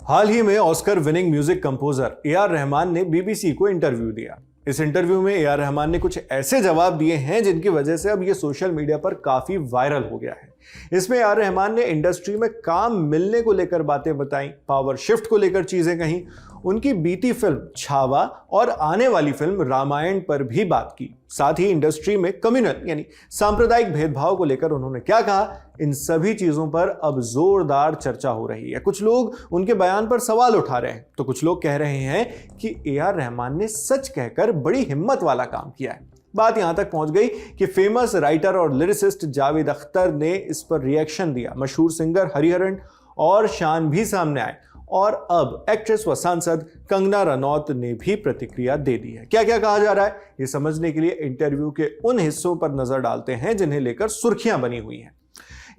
हाल ही में Oscar winning music composer AR. Rahman ने BBC को इंटरव्यू दिया। इस इंटरव्यू में ए.आर. रहमान ने कुछ ऐसे जवाब दिए हैं जिनकी वजह से अब ये सोशल मीडिया पर काफी वायरल हो गया है। इसमें ए.आर. रहमान ने इंडस्ट्री में काम मिलने को लेकर बातें बताई, पावर शिफ्ट को लेकर चीजें कहीं, उनकी बीती फिल्म छावा और आने वाली फिल्म रामायण पर भी बात की। साथ ही इंडस्ट्री में कम्युनल यानी सांप्रदायिक भेदभाव को लेकर उन्होंने क्या कहा, इन सभी चीजों पर अब जोरदार चर्चा हो रही है। कुछ लोग उनके बयान पर सवाल उठा रहे हैं तो कुछ लोग कह रहे हैं कि ए.आर. रहमान ने सच कहकर बड़ी हिम्मत वाला काम किया है। बात यहां तक पहुंच गई कि फेमस राइटर और लिरिसिस्ट जावेद अख्तर ने इस पर रिएक्शन दिया। मशहूर सिंगर हरिहरन और शान भी सामने आए और अब एक्ट्रेस व सांसद कंगना रनौत ने भी प्रतिक्रिया दे दी है। क्या क्या कहा जा रहा है, ये समझने के लिए इंटरव्यू के उन हिस्सों पर नजर डालते हैं जिन्हें लेकर सुर्खियां बनी हुई हैं।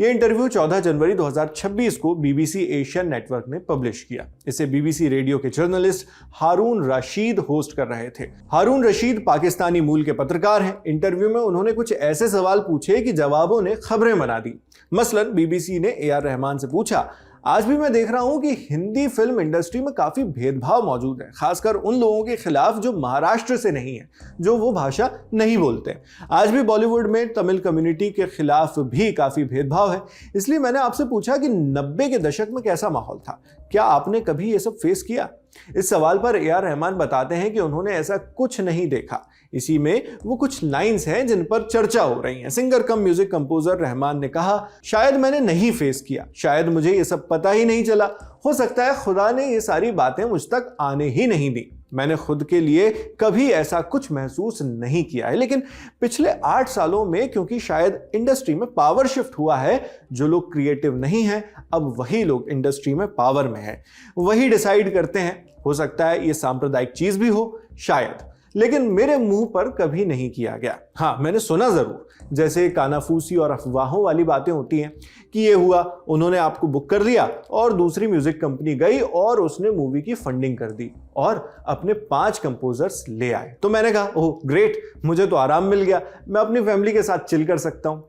यह इंटरव्यू 14 जनवरी 2026 को बीबीसी एशियन नेटवर्क ने पब्लिश किया। इसे बीबीसी रेडियो के जर्नलिस्ट हारून रशीद होस्ट कर रहे थे। हारून रशीद पाकिस्तानी मूल के पत्रकार हैं। इंटरव्यू में उन्होंने कुछ ऐसे सवाल पूछे कि जवाबों ने खबरें बना दी। मसलन बीबीसी ने ए.आर. रहमान से पूछा, आज भी मैं देख रहा हूं कि हिंदी फिल्म इंडस्ट्री में काफी भेदभाव मौजूद है, खासकर उन लोगों के खिलाफ जो महाराष्ट्र से नहीं है, जो वो भाषा नहीं बोलते। आज भी बॉलीवुड में तमिल कम्युनिटी के खिलाफ भी काफी भेदभाव है। इसलिए मैंने आपसे पूछा कि 90 के दशक में कैसा माहौल था, क्या आपने कभी ये सब फेस किया? इस सवाल पर ए.आर. रहमान बताते हैं कि उन्होंने ऐसा कुछ नहीं देखा। इसी में वो कुछ लाइंस हैं जिन पर चर्चा हो रही है। सिंगर कम म्यूजिक कंपोजर रहमान ने कहा, शायद मैंने नहीं फेस किया, शायद मुझे ये सब पता ही नहीं चला, हो सकता है खुदा ने ये सारी बातें मुझ तक आने ही नहीं दी। मैंने खुद के लिए कभी ऐसा कुछ महसूस नहीं किया है। लेकिन पिछले 8 सालों में क्योंकि शायद इंडस्ट्री में पावर शिफ्ट हुआ है, जो लोग क्रिएटिव नहीं हैं अब वही लोग इंडस्ट्री में पावर में है, वही डिसाइड करते हैं। हो सकता है ये सांप्रदायिक चीज भी हो शायद, लेकिन मेरे मुंह पर कभी नहीं किया गया। हाँ, मैंने सुना जरूर, जैसे कानाफूसी और अफवाहों वाली बातें होती हैं कि ये हुआ, उन्होंने आपको बुक कर लिया और दूसरी म्यूजिक कंपनी गई और उसने मूवी की फंडिंग कर दी और अपने 5 कंपोजर्स ले आए। तो मैंने कहा, ओह ग्रेट, मुझे तो आराम मिल गया, मैं अपनी फैमिली के साथ चिल कर सकता हूं।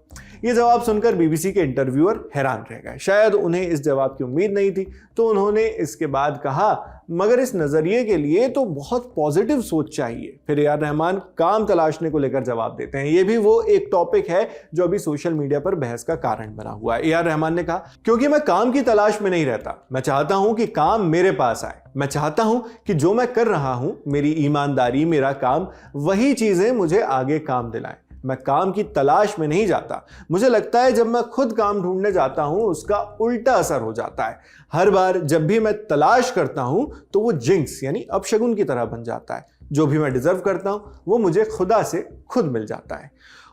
ये जवाब सुनकर बीबीसी के इंटरव्यूअर हैरान रह गए। शायद उन्हें इस जवाब की उम्मीद नहीं थी, तो उन्होंने इसके बाद कहा, मगर इस नजरिए के लिए तो बहुत पॉजिटिव सोच चाहिए। फिर ए.आर. रहमान काम तलाशने को लेकर जवाब देते हैं। ये भी वो एक टॉपिक है जो अभी सोशल मीडिया पर बहस का कारण बना हुआ है। ए.आर. रहमान ने कहा, क्योंकि मैं काम की तलाश में नहीं रहता, मैं चाहता हूं कि काम मेरे पास आए। मैं चाहता हूं कि जो मैं कर रहा हूं, मेरी ईमानदारी, मेरा काम, वही चीजें मुझे आगे काम दिलाएं। मैं काम की तलाश में नहीं जाता। मुझे लगता है जब मैं खुद काम ढूंढने जाता हूं उसका उल्टा असर हो जाता है। हर बार जब भी मैं तलाश करता हूं तो वो जिंक्स यानी अपशगुन की तरह बन जाता है। जो भी मैं डिजर्व करता हूं वो मुझे खुदा से खुद मिल जाता है।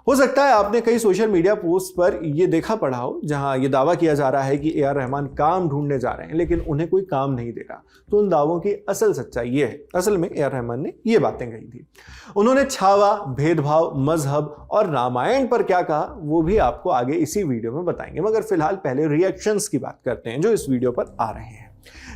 हो सकता है आपने कई सोशल मीडिया पोस्ट पर यह देखा पढ़ा हो जहां यह दावा किया जा रहा है कि ए.आर. रहमान काम ढूंढने जा रहे हैं लेकिन उन्हें कोई काम नहीं दे रहा। तो उन दावों की असल सच्चाई यह है, असल में ए.आर. रहमान ने ये बातें कही थी। उन्होंने छावा, भेदभाव, मजहब और रामायण पर क्या कहा वो भी आपको आगे इसी वीडियो में बताएंगे, मगर फिलहाल पहले रिएक्शंस की बात करते हैं जो इस वीडियो पर आ रहे हैं।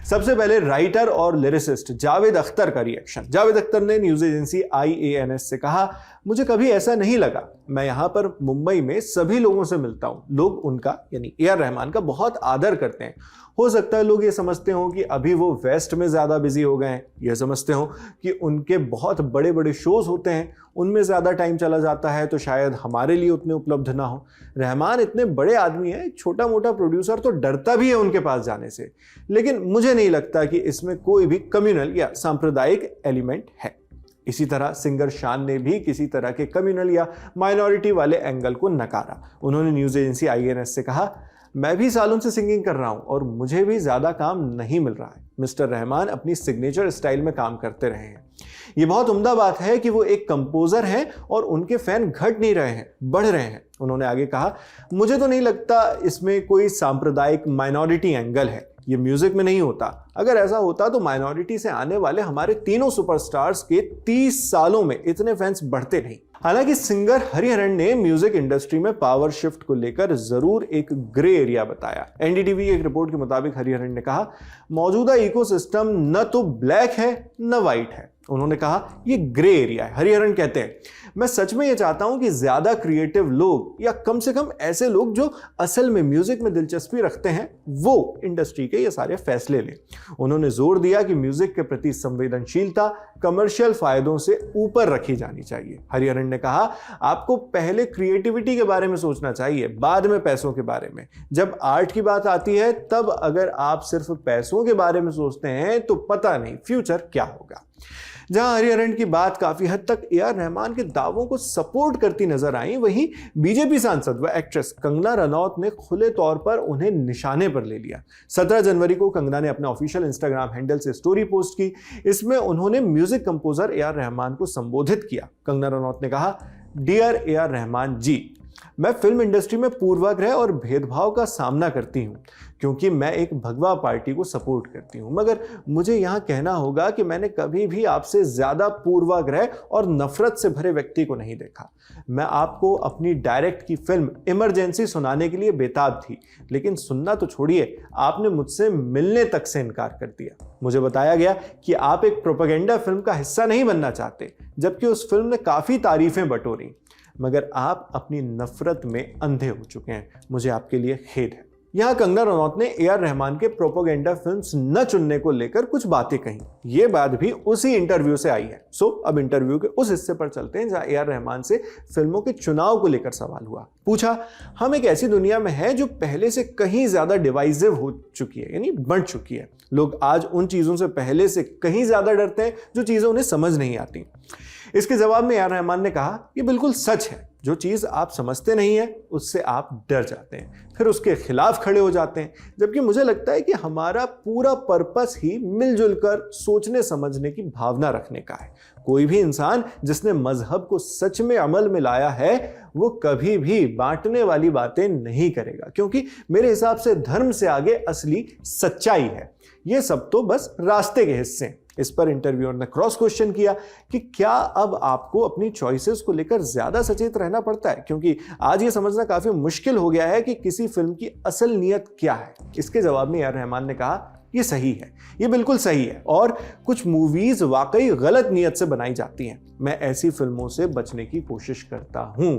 सबसे पहले राइटर और लिरिसिस्ट जावेद अख्तर का रिएक्शन। जावेद अख्तर ने न्यूज एजेंसी IANS से कहा, मुझे कभी ऐसा नहीं लगा। मैं यहां पर मुंबई में सभी लोगों से मिलता हूं, लोग उनका यानी ए.आर. रहमान का बहुत आदर करते हैं। हो सकता है लोग ये समझते हो कि अभी वो वेस्ट में ज्यादा बिजी हो गए हैं, ये समझते हो कि उनके बहुत बड़े बड़े शोज होते हैं, उनमें ज्यादा टाइम चला जाता है, तो शायद हमारे लिए उतने उपलब्ध ना हो। रहमान इतने बड़े आदमी हैं, छोटा मोटा प्रोड्यूसर तो डरता भी है उनके पास जाने से। लेकिन मुझे नहीं लगता कि इसमें कोई भी कम्युनल या सांप्रदायिक एलिमेंट है। इसी तरह सिंगर शान ने भी किसी तरह के कम्युनल या माइनॉरिटी वाले एंगल को नकारा। उन्होंने न्यूज एजेंसी IANS से कहा, मैं भी सालों से सिंगिंग कर रहा हूं और मुझे भी ज्यादा काम नहीं मिल रहा है। मिस्टर रहमान अपनी सिग्नेचर स्टाइल में काम करते रहे हैं। ये बहुत उम्दा बात है कि वो एक कंपोजर हैं और उनके फैन घट नहीं रहे हैं, बढ़ रहे हैं। उन्होंने आगे कहा, मुझे तो नहीं लगता इसमें कोई सांप्रदायिक माइनॉरिटी एंगल है, ये म्यूजिक में नहीं होता। अगर ऐसा होता तो माइनॉरिटी से आने वाले हमारे तीनों सुपरस्टार्स के 30 सालों में इतने फैंस बढ़ते नहीं। हालांकि सिंगर हरिहरन ने म्यूजिक इंडस्ट्री में पावर शिफ्ट को लेकर जरूर एक ग्रे एरिया बताया। NDTV की एक रिपोर्ट के मुताबिक हरिहरन ने कहा, मौजूदा इकोसिस्टम न तो ब्लैक है न वाइट है। उन्होंने कहा ये ग्रे एरिया है। हरिहरन कहते हैं, मैं सच में ये चाहता हूं कि ज्यादा क्रिएटिव लोग या कम से कम ऐसे लोग जो असल में म्यूजिक में दिलचस्पी रखते हैं वो इंडस्ट्री के ये सारे फैसले लें। उन्होंने जोर दिया कि म्यूजिक के प्रति संवेदनशीलता कमर्शियल फायदों से ऊपर रखी जानी चाहिए। हरिहरन ने कहा, आपको पहले क्रिएटिविटी के बारे में सोचना चाहिए, बाद में पैसों के बारे में। जब आर्ट की बात आती है तब अगर आप सिर्फ पैसों के बारे में सोचते हैं तो पता नहीं फ्यूचर क्या होगा। जहां हरिहरन की बात काफी हद तक ए आर रहमान के दावों को सपोर्ट करती नजर आई, वहीं बीजेपी सांसद व एक्ट्रेस कंगना रनौत ने खुले तौर पर उन्हें निशाने पर ले लिया। 17 जनवरी को कंगना ने अपने ऑफिशियल इंस्टाग्राम हैंडल से स्टोरी पोस्ट की। इसमें उन्होंने music composer A R Rahman को संबोधित किया। कंगना रनौत ने कहा, डियर ए आर रहमान जी, मैं फिल्म इंडस्ट्री में पूर्वाग्रह और भेदभाव का सामना करती हूं क्योंकि मैं एक भगवा पार्टी को सपोर्ट करती हूं, मगर मुझे यहां कहना होगा कि मैंने कभी भी आपसे ज्यादा पूर्वाग्रह और नफरत से भरे व्यक्ति को नहीं देखा। मैं आपको अपनी डायरेक्ट की फिल्म इमरजेंसी सुनाने के लिए बेताब थी, लेकिन सुनना तो छोड़िए, आपने मुझसे मिलने तक से इनकार कर दिया। मुझे बताया गया कि आप एक प्रोपेगेंडा फिल्म का हिस्सा नहीं बनना चाहते, जबकि उस फिल्म ने काफी तारीफें बटोरी, मगर आप अपनी नफरत में अंधे हो चुके हैं। मुझे आपके लिए खेद है। यहां कंगना रनौत ने ए आर रहमान के प्रोपेगेंडा फिल्म्स न चुनने को लेकर कुछ बातें कही। यह बात भी उसी इंटरव्यू से आई है। अब इंटरव्यू के उस हिस्से पर चलते हैं जहां ए आर रहमान से फिल्मों के चुनाव को लेकर सवाल हुआ। पूछा, हम एक ऐसी दुनिया में हैं जो पहले से कहीं ज्यादा डिवाइसिव हो चुकी है, यानी बढ़ चुकी है। लोग आज उन चीजों से पहले से कहीं ज्यादा डरते हैं जो चीजें उन्हें समझ नहीं आती। इसके जवाब में ए आर रहमान ने कहा, यह बिल्कुल सच है। जो चीज आप समझते नहीं है उससे आप डर जाते हैं, फिर उसके खिलाफ खड़े हो जाते हैं। जबकि मुझे लगता है कि हमारा पूरा पर्पस ही मिलजुल कर सोचने समझने की भावना रखने का है। कोई भी इंसान जिसने मजहब को सच में अमल में लाया है वो कभी भी बांटने वाली बातें नहीं करेगा, क्योंकि मेरे हिसाब से धर्म से आगे असली सच्चाई है। ये सब तो बस रास्ते के हिस्से हैं। इस पर इंटरव्यूअर ने क्रॉस क्वेश्चन किया कि क्या अब आपको अपनी चॉइसेस को लेकर ज्यादा सचेत रहना पड़ता है, क्योंकि आज ये समझना काफी मुश्किल हो गया है कि किसी फिल्म की असल नीयत क्या है। इसके जवाब में ए आर रहमान ने कहा, ये सही है, ये बिल्कुल सही है, और कुछ मूवीज वाकई गलत नीयत से बनाई जाती हैं। मैं ऐसी फिल्मों से बचने की कोशिश करता हूं।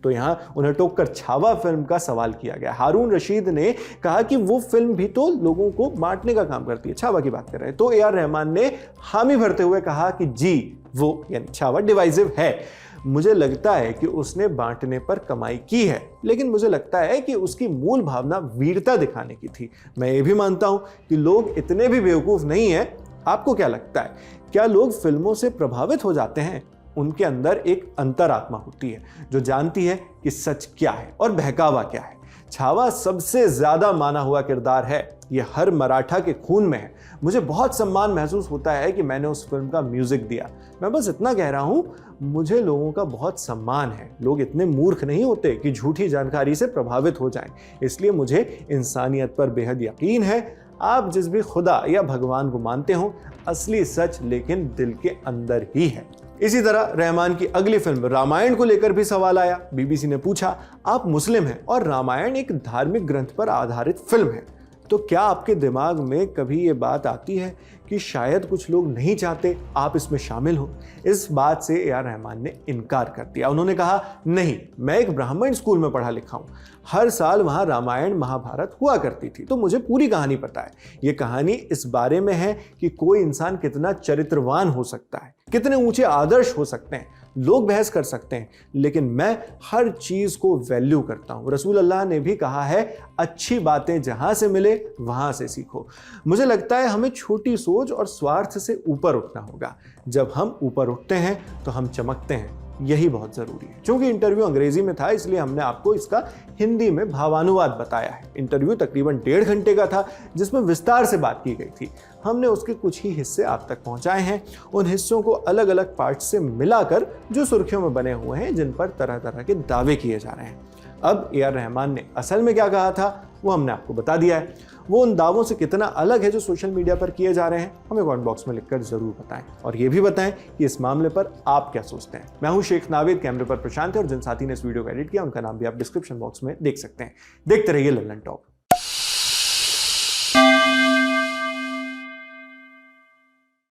तो यहां उन्हें टोककर छावा फिल्म का सवाल किया गया। हारून रशीद ने कहा कि वो फिल्म भी तो लोगों को बांटने का काम करती है, छावा की बात कर रहे हैं। तो ए आर रहमान ने हामी भरते हुए कहा कि जी, वो यानी छावा डिवाइसिव है। मुझे लगता है कि उसने बांटने पर कमाई की है, लेकिन मुझे लगता है कि उसकी मूल भावना वीरता दिखाने की थी। मैं ये भी मानता हूं कि लोग इतने भी बेवकूफ नहीं है। आपको क्या लगता है, क्या लोग फिल्मों से प्रभावित हो जाते हैं? उनके अंदर एक अंतरात्मा होती है जो जानती है कि सच क्या है और बहकावा क्या है। छावा सबसे ज्यादा माना हुआ किरदार है, ये हर मराठा के खून में है। मुझे बहुत सम्मान महसूस होता है कि मैंने उस फिल्म का म्यूजिक दिया। मैं बस इतना कह रहा हूं, मुझे लोगों का बहुत सम्मान है। लोग इतने मूर्ख नहीं होते कि झूठी जानकारी से प्रभावित हो जाएं। इसलिए मुझे इंसानियत पर बेहद यकीन है। आप जिस भी खुदा या भगवान को मानते हो, असली सच लेकिन दिल के अंदर ही है। इसी तरह रहमान की अगली फिल्म रामायण को लेकर भी सवाल आया। बीबीसी ने पूछा, आप मुस्लिम हैं और रामायण एक धार्मिक ग्रंथ पर आधारित फिल्म है, तो क्या आपके दिमाग में कभी ये बात आती है कि शायद कुछ लोग नहीं चाहते आप इसमें शामिल हो? इस बात से ए आर रहमान ने इनकार कर दिया। उन्होंने कहा, नहीं, मैं एक ब्राह्मण स्कूल में पढ़ा लिखा हूं। हर साल वहां रामायण महाभारत हुआ करती थी, तो मुझे पूरी कहानी पता है। ये कहानी इस बारे में है कि कोई इंसान कितना चरित्रवान हो सकता है, कितने ऊंचे आदर्श हो सकते हैं। लोग बहस कर सकते हैं, लेकिन मैं हर चीज को वैल्यू करता हूं। रसूल अल्लाह ने भी कहा है, अच्छी बातें जहां से मिले वहां से सीखो। मुझे लगता है हमें छोटी सोच और स्वार्थ से ऊपर उठना होगा। जब हम ऊपर उठते हैं तो हम चमकते हैं, यही बहुत जरूरी है। क्योंकि इंटरव्यू अंग्रेजी में था, इसलिए हमने आपको इसका हिंदी में भावानुवाद बताया है। इंटरव्यू तकरीबन 1.5 घंटे का था, जिसमें विस्तार से बात की गई थी। हमने उसके कुछ ही हिस्से आप तक पहुंचाए हैं। उन हिस्सों को अलग अलग पार्ट से मिलाकर जो सुर्खियों में बने हुए हैं, जिन पर तरह तरह के दावे किए जा रहे हैं। अब ए आर रहमान ने असल में क्या कहा था वो हमने आपको बता दिया है। वो उन दावों से कितना अलग है जो सोशल मीडिया पर किए जा रहे हैं, हमें कमेंट बॉक्स में लिखकर जरूर बताएं। और ये भी बताएं कि इस मामले पर आप क्या सोचते हैं। मैं हूं शेख नावेद, कैमरे पर प्रशांत है, और जिन साथी ने इस वीडियो को एडिट किया उनका नाम भी आप डिस्क्रिप्शन बॉक्स में देख सकते हैं। देखते रहिए लल्लन टॉप।